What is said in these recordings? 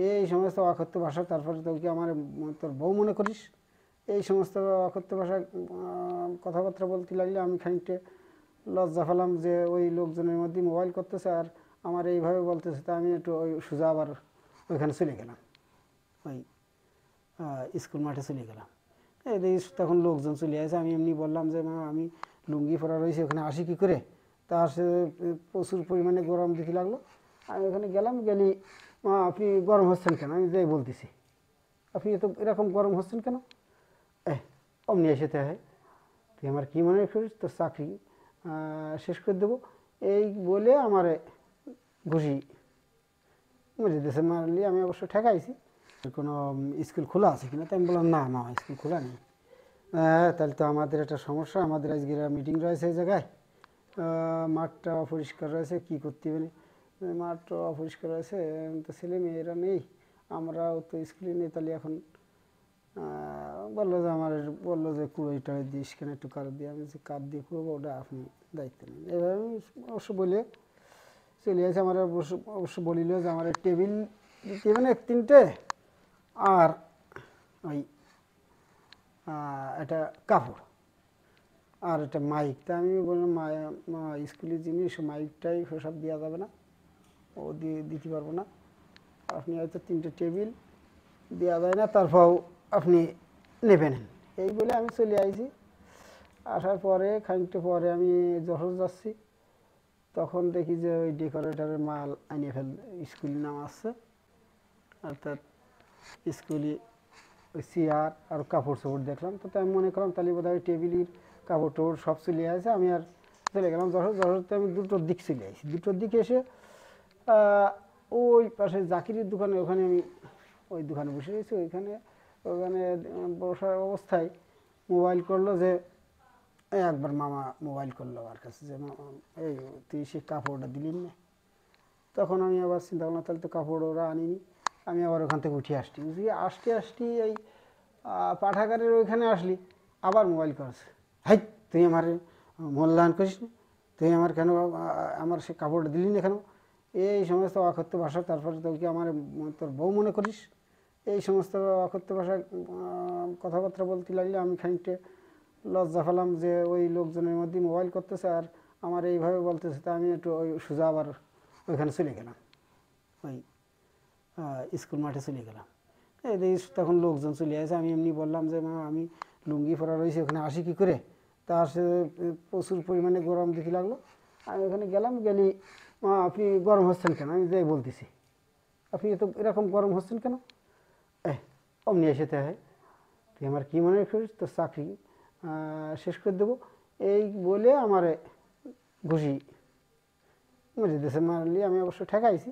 এই সমস্ত অকথ্য ভাষা, তারপরে তুই কি আমার তোর বউ মনে করিস, এই সমস্ত অকথ্য ভাষা কথাবার্তা বলতে লাগলে আমি খানিকটা লজ্জা পেলাম যে ওই লোকজনের মধ্যে মোবাইল করতেছে আর আমার এইভাবে বলতেছে। তা আমি একটু ওই সোজা আবার ওইখানে চলে গেলাম, ওই স্কুল মাঠে চলে গেলাম। এই তখন লোকজন চলে আসে, আমি এমনি বললাম যে মা আমি লুঙ্গি পরা রয়েছে, ওখানে আসি কী করে। তার সে প্রচুর পরিমাণে গরম দিতে লাগলো। আমি ওখানে গেলাম, গেলি মা আপনি গরম হচ্ছেন কেন, আমি যাই বলতেছি আপনি তো এরকম গরম হচ্ছেন কেন, অমনি এসেতে হয় তুই আমার কী মনে করিস, তোর চাকরি শেষ করে দেবো, এই বলে আমারে ঘুষি মেরে দিয়েছে। মারলি আমি অবশ্য ঠেকাইছি, কোনো স্কুল খোলা আছে কিনা, তাই আমি বললাম না মা স্কুল খোলা নেই। তাহলে তো আমাদের একটা সমস্যা, আমাদের আজকে মিটিং রয়েছে এই জায়গায়, মাঠটা অপরিষ্কার রয়েছে, কী করতে হবে, মাঠটা অপরিষ্কার রয়েছে, তো ছেলে মেয়েরা নেই, আমরাও তো স্কুলে নেই, তাহলে এখন বললো যে আমার বললো যে কুড়োইটা দিস কেন একটু কার দিয়ে, আমি যে কার দিয়ে কুড়োবো ওটা আপনি দায়িত্ব নেন। এবার আমি অবশ্য বলে চলে আসে। আমার অবশ্য বলিল যে আমার টেবিল দিতে হবে না 3টে, আর ওই একটা কাপড় আর একটা মাইক। তা আমি বললাম মা স্কুলের জিনিস মাইকটাই সব দেওয়া যাবে না, ও দিতে পারবো না, আপনি হয়তো 3টে টেবিল দেওয়া যায় না, তারপর আপনি নেবেন। এই বলে আমি চলে আসি। আসার পরে খানিকটা পরে আমি যশোর যাচ্ছি, তখন দেখি যে ওই ডেকোরেটরের মাল আনিয়ে স্কুলে নাম আসছে, অর্থাৎ স্কুলে ওই চেয়ার আর কাপড় চোপড় দেখলাম। তো আমি মনে করলাম তাহলে বোধ হয় টেবিলের কাপড় টোপড় সব চলে আসে। আমি আর চলে গেলাম যশোরতে। আমি 2টোর দিক চলে আসি। 2টোর দিকে এসে ওই পাশে জাকিরের দোকানে, ওখানে আমি ওই দোকানে বসে গেছি। ওখানে বসার অবস্থায় মোবাইল করলো যে একবার মামা মোবাইল করলো আমার কাছে যে এই তুই সে কাপড়টা দিলি না। তখন আমি আবার চিন্তা করলাম তাহলে তো কাপড় ওরা আনিনি। আমি আবার ওখান থেকে উঠে আসতে এই পাঠাগারের ওইখানে আসলি, আবার মোবাইল করছে, হাই তুই আমার মূল্যায়ন করিস না, তুই আমার কেন আমার সে কাপড়টা দিলি না কেন, এই সমস্ত অকথ্য ভাষা, তারপরে তুই কি আমার তোর বউ মনে করিস, এই সমস্ত অকথ্য ভাষা কথাবার্তা বলতে লাগলে আমি খানিকটা লজ্জা পেলাম যে ওই লোকজনের মধ্যে মোবাইল করতেছে আর আমার এইভাবে বলতেছে। তা আমি একটু ওই সোজা আবার ওইখানে চলে গেলাম, ওই স্কুল মাঠে চলে গেলাম। এই তখন লোকজন চলে আসে, আমি এমনি বললাম যে মা আমি লুঙ্গি পরা রয়েছে, ওখানে আসি কী করে। তার সে প্রচুর পরিমাণে গরম দিতে লাগলো। আমি ওখানে গেলাম, গেলি মা আপনি গরম হচ্ছেন কেন, আমি যাই বলতেছি আপনি তো এরকম গরম হচ্ছেন কেন, অমনি এসেতে হয় তুই আমার কী মনে করিস, তোর চাকরি শেষ করে দেবো, এই বলে আমারে ঘুষি মেরে দিয়েছে। মারলি আমি অবশ্য ঠেকাইছি,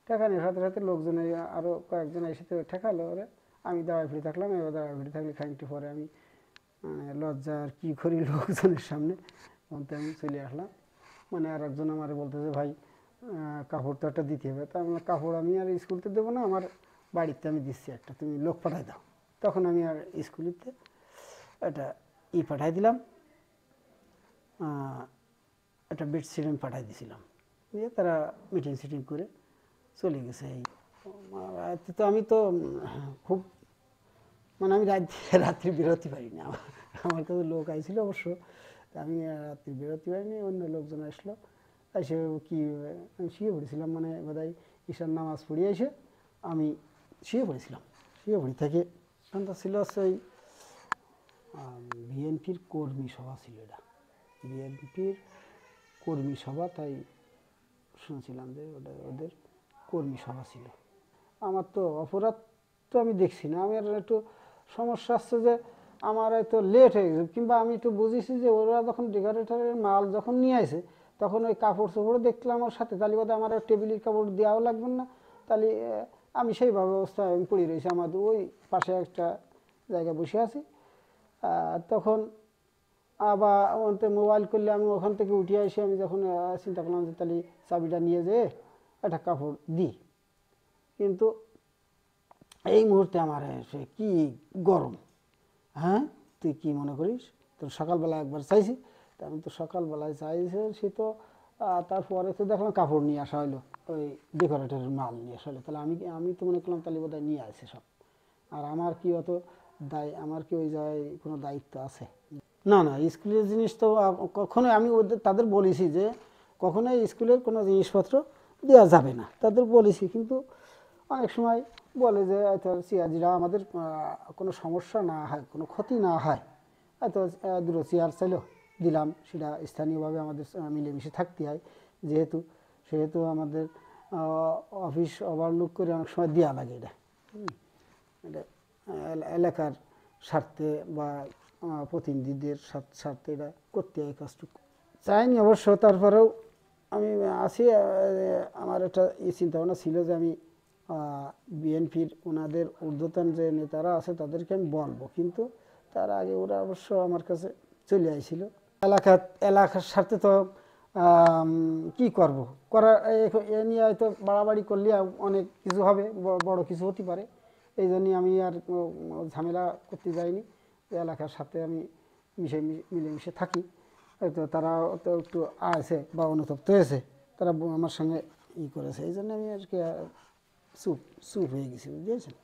ঠেকানোর সাথে সাথে লোকজনে আরও কয়েকজন এসে ঠেকালো ওরে। আমি দাঁড়ায় ফিরে থাকলাম। এবার দাঁড়ায় ফিরে থাকলে খানিকটি পরে আমি লজ্জা আর কী করি লোকজনের সামনে, বলতে আমি চলে আসলাম। মানে আর একজন আমার বলতেছে ভাই কাপড় তো একটা দিতে হবে। তা আমি কাপড় আমি আর স্কুলতে দেবো না, আমার বাড়িতে আমি দিচ্ছি একটা, তুমি লোক পাঠাই দাও। তখন আমি আর স্কুলেতে একটা পাঠাই দিলাম, একটা বেডশিট আমি পাঠাই দিয়েছিলাম, দিয়ে তারা মিটিং সিটিং করে চলে গেছে। এই তো আমি তো খুব মানে আমি রাত্রি বেরোতে পারি না, আমার কাছে লোক আইছিল অবশ্য, আমি রাত্রি বেরোতে পারিনি। অন্য লোকজন আসলো, এসে কি আমি শুয়ে পড়েছিলাম, মানে বোধহয় ঈশার নামাজ পড়িয়ে এসে আমি শুয়ে পড়েছিলাম। শুয়ে পড়ি থেকে তো ছিল সেই বিএনপির কর্মী সভা ছিল, এটা বিএনপির কর্মী সভা, তাই শুনছিলাম যে ওদের কর্মী সভা ছিল। আমার তো অপরাধ তো আমি দেখছি না, আমি একটু সমস্যা আসছে যে আমার হয়তো লেট হয়ে গেছে, কিংবা আমি একটু বুঝেছি যে ওরা যখন ডেকোরেটরের মাল যখন নিয়ে আসে তখন ওই কাপড় চোপড় দেখলাম আমার সাথে, তাহলে বোধ আমার টেবিলের কাপড় দেওয়াও লাগবে না, তাহলে আমি সেইভাবে অবস্থায় আমি পড়ে রয়েছি। আমাদের ওই পাশে একটা জায়গায় বসে আছি। তখন আবার মোবাইল করলে আমি ওখান থেকে উঠে আসি, আমি যখন চিন্তা করলাম যে তাহলে চাবিটা নিয়ে যেয়ে একটা কাপড় দিই, কিন্তু এই মুহূর্তে আমার সে কী গরম, হ্যাঁ তুই কি মনে করিস, তোর সকালবেলা একবার চাইছি, তা আমি তো সকালবেলায় চাইছি, সে তো তারপরে তো দেখলাম কাপড় নিয়ে আসা হলো, ওই ডেকোরেটরের মাল নিয়ে আসা হলো। তাহলে আমি আমি তো মনে করলাম তাহলে বোধহয় নিয়ে আসে সব, আর আমার কি অত আমার কি ওই জায়গায় কোনো দায়িত্ব আছে? না না, স্কুলের জিনিস তো কখনোই আমি ওদের তাদের বলেছি যে কখনোই স্কুলের কোনো জিনিসপত্র দেওয়া যাবে না, তাদের বলেছি। কিন্তু অনেক সময় বলে যে হয়তো চেয়ারজিরা আমাদের কোনো সমস্যা না হয়, কোনো ক্ষতি না হয়, হয়তো দুটো চেয়ার চাইলো দিলাম, সেটা স্থানীয়ভাবে আমাদের মিলেমিশে থাকতে হয় যেহেতু, সেহেতু আমাদের অফিস ওভারলুক করে অনেক সময় দেওয়া লাগে এটা। এটা এলাকার স্বার্থে বা প্রতিনিধিদের স্বার্থে এটা করতে হয় কাজটুকু। চাইনি অবশ্য, তারপরেও আমি আছি। আমার একটা চিন্তাভাবনা ছিল যে আমি বিএনপির ওনাদের ঊর্ধ্বতন যে নেতারা আছে তাদেরকে আমি বলবো, কিন্তু তার আগে ওরা অবশ্য আমার কাছে চলে আইছিল। এলাকার স্বার্থে তো কি করব, এ নিয়ে হয়তো বাড়াবাড়ি করলে অনেক কিছু হবে, বড় কিছু হতে পারে। এই জন্যই আমি আর ঝামেলা করতে যাইনি। এলাকার সাথে আমি মিলেমিশে থাকি, হয়তো তারা তো একটু আছে বা অনুতপ্ত হয়েছে, তারা আমার সঙ্গে করেছে, এই জন্য আমি আজকে চুপ চুপ হয়ে গেছি, বুঝতে পেরেছেন।